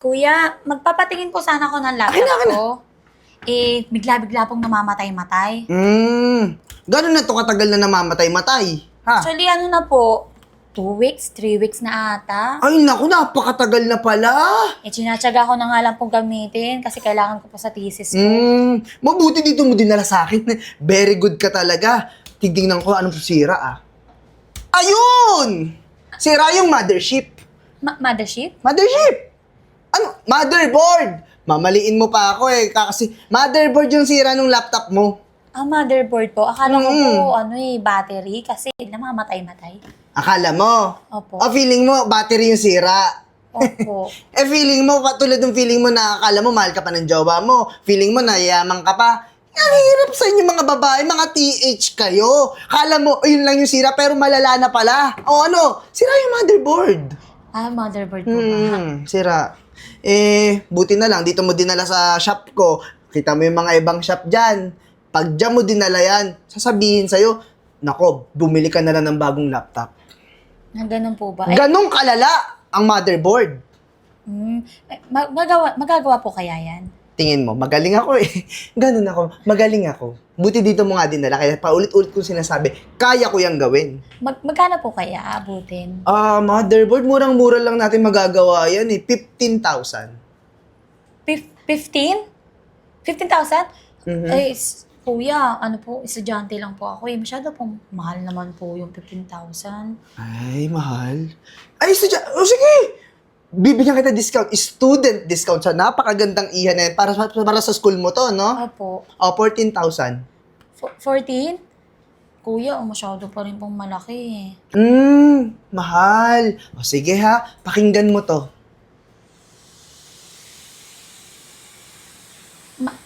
Kuya, magpapatingin po sana ako ng Akin na, laptop akin na. ko. Bigla-bigla pong namamatay-matay. Gano'n na to katagal na namamatay-matay? Ha? Actually, ano na po, 2 weeks, 3 weeks na ata. Ay, naku, napakatagal na pala. Sinatsaga ko na nga lang pong gamitin kasi kailangan ko pa sa thesis ko. Mabuti dito mo dinala sa akin. Very good ka talaga. Titignan ko anong sira, ah. Ayun! Sira yung mothership. Mothership? Mothership! Ano? Motherboard! Mamaliin mo pa ako eh. Kasi motherboard yung sira ng laptop mo. Motherboard po. Akala ko po, battery kasi namamatay-matay. Akala mo? Opo. O feeling mo, battery yung sira. Opo. Feeling mo, katulad ng feeling mo na akala mo mahal ka pa ng jowa mo. Feeling mo na yaman ka pa. Ang hirap sa inyo mga babae, mga TH kayo. Akala mo, yun lang yung sira, pero malala na pala. O ano, sira yung motherboard. Motherboard po ba? Sira. Buti na lang, dito mo dinala sa shop ko. Kita mo yung mga ibang shop dyan. Pag dyan mo dinala yan, sasabihin sa'yo, nako, bumili ka na lang ng bagong laptop. Ganun po ba? Ganong kalala ang motherboard. Magagawa po kaya yan? Tingin mo, magaling ako eh. Ganun ako, magaling ako. Buti dito mo nga dinala, kaya paulit-ulit kong sinasabi, kaya ko yung gawin. Magkano po kaya abutin? Motherboard, murang-mura lang natin magagawa yan eh. 15,000. 15? 15,000? Mhm. Kuya, ano po, estudyante lang po ako eh. Masyado pong mahal naman po yung 15,000. Ay, mahal. Ay, sige! Bibigyan kita discount. Student discount sa napakagandang iha na yan. Para sa school mo to, no? Opo. 14,000. 14? Kuya, masyado pa rin pong malaki eh. Mahal. O sige ha, pakinggan mo to.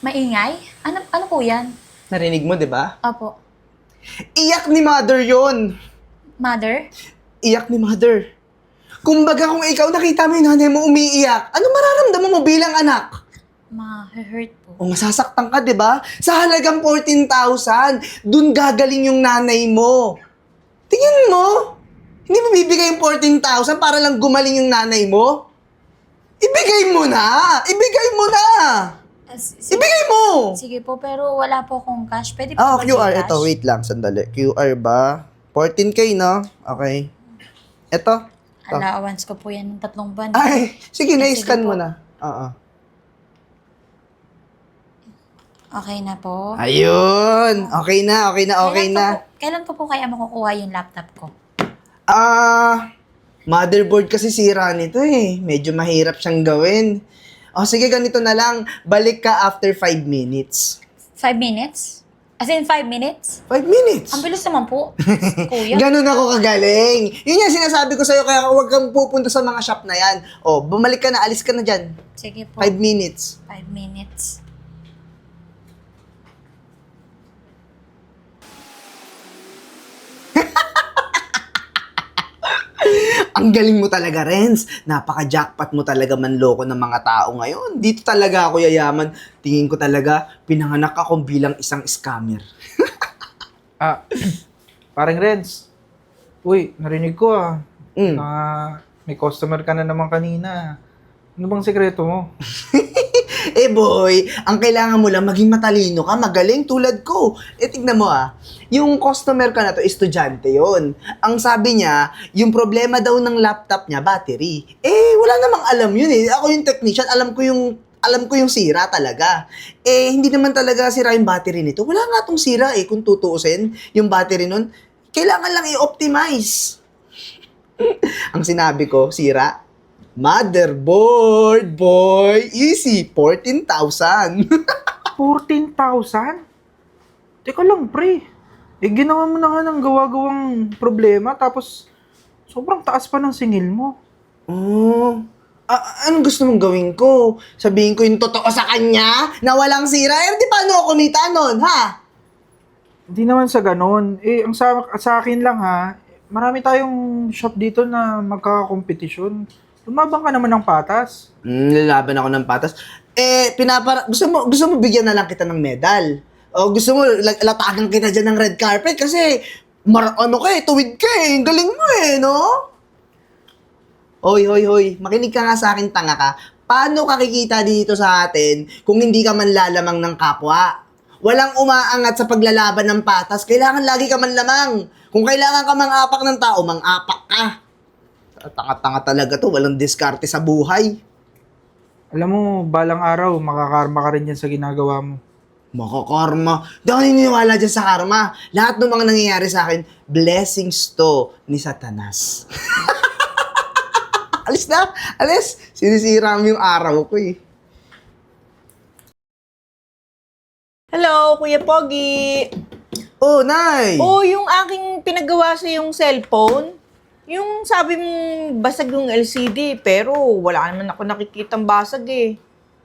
Maingay? Ano po yan? Narinig mo, di ba? Opo. Iyak ni mother yon. Mother? Iyak ni mother. Kumbaga kung ikaw nakita mo yung nanay mo umiiyak, ano mararamdaman mo bilang anak? Ma-hurt po. O masasaktan ka, di ba? Sa halagang 14,000, dun gagaling yung nanay mo. Tingin mo, hindi mo bibigay yung 14,000 para lang gumaling yung nanay mo? Ibigay mo na! Ibigay mo na! Ibigay mo! Sige po, pero wala po akong cash. Pwede po ba QR. Gcash? Ito, wait lang, sandali. QR ba? 14K, no? Okay. Ito. Allowance ko po yan ng 3 buwan. Ay, sige, na-scan Sige mo po. na. Oo. Okay na po. Ayun! Okay na, okay na, okay na. Kailan ko po kaya makukuha yung laptop ko? Motherboard kasi sira nito eh. Medyo mahirap siyang gawin. O sige, ganito na lang. Balik ka after 5 minutes. 5 minutes? As in 5 minutes? 5 minutes? Ang bilis naman po, kuya. Ganun ako kagaling. Yun yung sinasabi ko sa'yo, kaya huwag kang pupunta sa mga shop na yan. O, bumalik ka na, alis ka na dyan. Sige po. 5 minutes. 5 minutes. Ang galing mo talaga, Renz. Napaka-jackpot mo talaga manloko ng mga tao ngayon. Dito talaga ako yayaman. Tingin ko talaga, pinanganak ako bilang isang scammer. Parang Renz. Uy, narinig ko Mm. na may customer ka na naman kanina. Ano bang sekreto mo? Boy, ang kailangan mo lang maging matalino ka, magaling tulad ko. Tignan mo yung customer ka na to, estudyante yon. Ang sabi niya, yung problema daw ng laptop niya, battery. Wala namang alam yun eh. Ako yung technician, alam ko yung sira talaga. Hindi naman talaga sira yung battery nito. Wala nga tong sira kung tutuusin, yung battery nun. Kailangan lang i-optimize. Ang sinabi ko, sira, motherboard, boy. Easy, 14,000. 14,000? Teka lang, pre. Ginawa mo na nga ng gawa-gawang problema, tapos sobrang taas pa ng singil mo. Oh. Anong gusto mong gawin ko? Sabihin ko yung totoo sa kanya na walang sira? Di paano ako kumita nun, ha? Hindi naman sa ganon. Sa akin lang marami tayong shop dito na magkakakompetisyon. Lumabang ka naman ng patas. Lalaban ako ng patas. Gusto mo bigyan na lang kita ng medal? O gusto mo latagan kita dyan ng red carpet kasi tuwid ka eh. Ang galing mo no? Hoy, makinig ka nga sa akin, tanga ka. Paano kakikita dito sa atin kung hindi ka manlalamang ng kapwa? Walang umaangat sa paglalaban ng patas. Kailangan lagi ka manlamang. Kung kailangan ka mang-apak ng tao, mang-apak ka. Tanga-tanga talaga to. Walang diskarte sa buhay. Alam mo, balang araw, makakarma ka rin yan sa ginagawa mo. Makakarma. Di ako naniniwala dyan sa karma. Lahat ng mga nangyayari sa akin, blessings to ni Satanas. Alis na! Alis! Sinisira mo yung araw ko eh. Hello, Kuya Pogi. Oh, Nay! Oh, yung aking pinagawa sa yung cellphone, yung sabi mong basag yung LCD, pero wala naman ako nakikitang basag eh.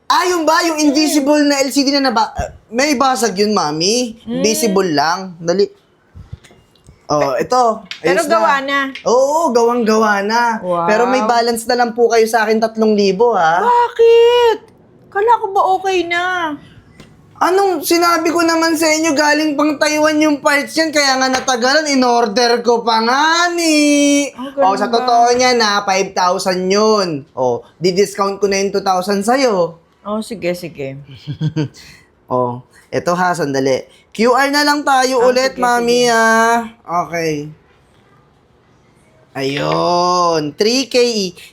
Ah, yung ba? Yung invisible na LCD na may basag yun, Mami. Visible lang. Dali. Oh, ito. Pero Ayos gawa na. Oo, gawang-gawa na. Wow. Pero may balance na lang po kayo sa akin 3,000, ha? Bakit? Kala ko ba okay na? Anong sinabi ko naman sa inyo, galing pang Taiwan yung parts yan, kaya nga natagalan, in-order ko pa nga ni. ganun Sa ba? totoo niya na, 5,000 yun. Di-discount ko na yung 2,000 sa'yo. Oh, sige, sige. Eto ha, sandali. QR na lang tayo ulit, sige, Mami, ha. Okay. Ayun, 3K.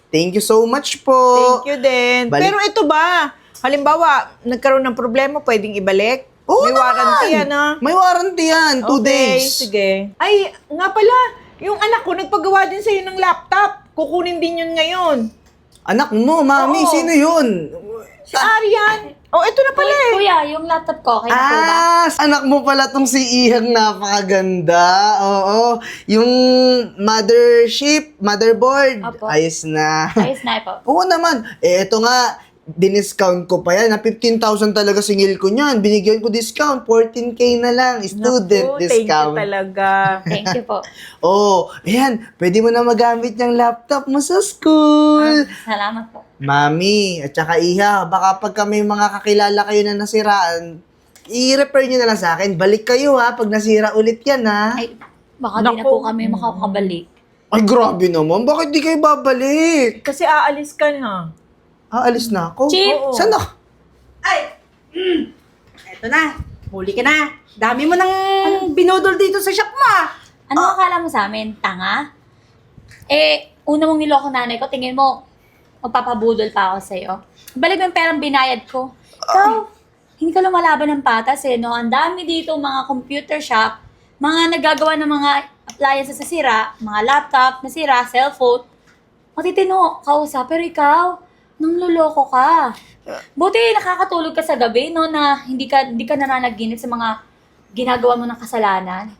Thank you so much po. Thank you din. Balik- Pero ito ba, halimbawa, nagkaroon ng problema, pwedeng ibalik? Oo May naman! warranty yan, ha? May warranty yan, 2 Okay, days. sige. Ay, nga pala, yung anak ko nagpagawa din sa'yo ng laptop. Kukunin din yun ngayon. Anak mo, Mami, Oo. sino yun? Si Arian. Oh, ito na pala eh. Kuya, yung laptop ko, okay na po ba? Anak mo pala tong si Ihang, napakaganda. Oo, yung motherboard, Opo. ayos na. Ayos na po. Oo naman. Ito nga, diniscount ko pa yan. Na 15,000 talaga singil ko niyan. Binigyan ko discount. 14K na lang. Student Naku, discount. Thank you talaga. Thank you po. Ayan. Pwede mo na magamit yung laptop mo sa school. Salamat po. Mami, at saka Iha, baka pagka may mga kakilala kayo na nasiraan, i-refer nyo na lang sa akin. Balik kayo ha, pag nasira ulit yan ha. Ay, baka di na Naku. po kami makakabalik. Ay, grabe naman. Bakit di kayo babalik? Kasi aalis ka na. Aalis na ako. Chip! Oo. Saan ako? Eto na, huli ka na. Dami mo nang binodol dito sa shop mo ah. Ano akala mo sa amin? Tanga? Una mong niloko nanay ko, tingin mo, magpapabudol pa ako sa'yo. Balik mo yung perang binayad ko. Ikaw, hindi ka lumalaban ng patas no? Ang dami dito mga computer shop, mga nagagawa ng mga appliances na sira, mga laptop na sira, cellphone. Matitino, kausap. Pero ikaw, nangloloko ka. Buti nakakatulog ka sa gabi, no, na hindi ka nananaginip sa mga ginagawa mo ng kasalanan.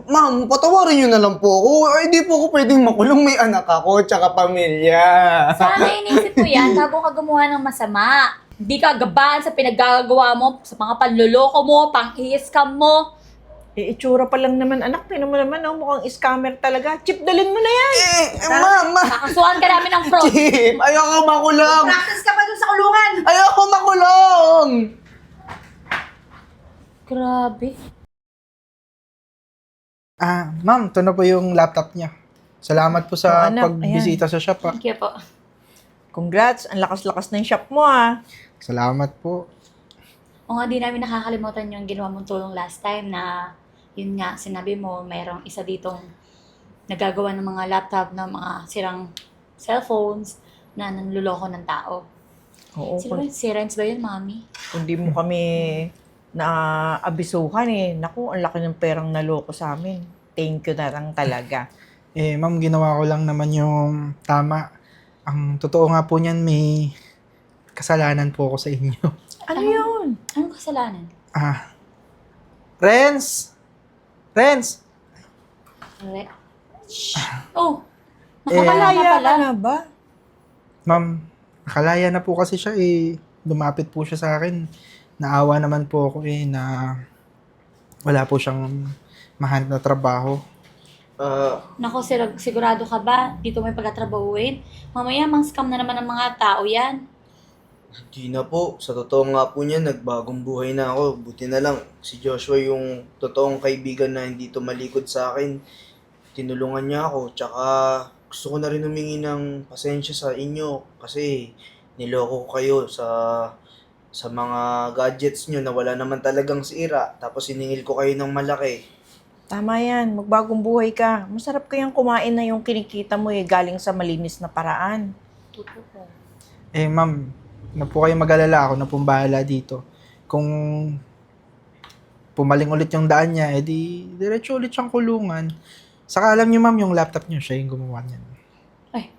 Ma'am, patawarin nyo na lang po ako. Ay, di po ako pwedeng makulong. May anak ako, tsaka pamilya. Sana inisip mo yan bago ka gumawa ng masama. Hindi ka gabaan sa pinaggagawa mo, sa mga panloloko mo, pang-i-scam mo. Itsura pa lang naman, anak. Tinan mo naman, oh, mukhang scammer talaga. Chip, dalin mo na yan. Ma'am, Kakasuhan ka namin ng fraud. Chip, ayoko makulong. Practice ka pa dun sa kulungan. Ayoko makulong. Grabe. Ma'am, ito na po yung laptop niya. Salamat po sa Oh, anak, pagbisita sa shop, ha. Thank you po. Congrats, ang lakas-lakas ng shop mo, ah. Salamat po. O nga, di namin nakakalimutan yung ginawa mong tulong last time na, yun nga, sinabi mo, mayroong isa ditong nagagawa ng mga laptop na mga sirang cellphones na nanluloko ng tao. Oo, Si Renz ba yun, Mami? kung di mo kami naabisuhan eh. Naku, ang laki ng perang naloko sa amin. Thank you na lang talaga. Ma'am, ginawa ko lang naman yung tama. Ang totoo nga po niyan, may kasalanan po ako sa inyo. Ano yun? Anong kasalanan? Renz! Renz! Oh, nakakalaya Malaya pala. ka na ba? Ma'am, nakalaya na po kasi siya lumapit po siya sa akin. Naawa naman po ako na wala po siyang mahanap na trabaho. Nako, sigurado ka ba? Dito may pagkatrabahuin? Mamaya, mang scam na naman ng mga tao yan. Hindi na po. Sa totoo nga po niya, nagbagong buhay na ako. Buti na lang, si Joshua yung totoong kaibigan na hindi tumalikod sa akin. Tinulungan niya ako, tsaka gusto ko na rin humingi ng pasensya sa inyo kasi niloko ko kayo sa mga gadgets nyo na wala naman talagang sira. Tapos siningil ko kayo ng malaki. Tama yan, magbagong buhay ka. Masarap kayang kumain na yung kinikita mo galing sa malinis na paraan. Eh, ma'am, na po kayo mag-alala, ako na pong bahala dito. Kung pumaling ulit yung daan niya, edi diretso ulit siyang kulungan. Saka alam niyo, ma'am, yung laptop niyo, siya yung gumawa niyan. Ay,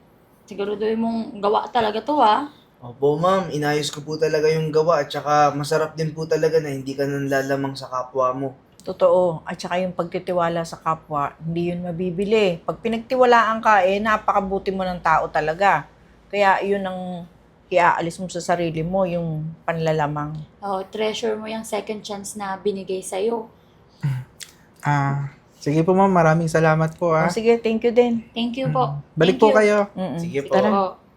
siguraduhin mong gawa talaga to, ah. Opo ma'am, inayos ko po talaga yung gawa at saka masarap din po talaga na hindi ka nanlalamang sa kapwa mo. Totoo. At saka yung pagtitiwala sa kapwa, hindi yun mabibili. Pag pinagtiwalaan ka, napakabuti mo ng tao talaga. Kaya yun ang iaalis mo sa sarili mo, yung panlalamang. Oh, treasure mo yung second chance na binigay sa'yo. Sige po, ma'am, maraming salamat po, O, sige, thank you din. Thank you po. Balik Thank po you. kayo. Mm-mm. Sige po. Tara. Oo.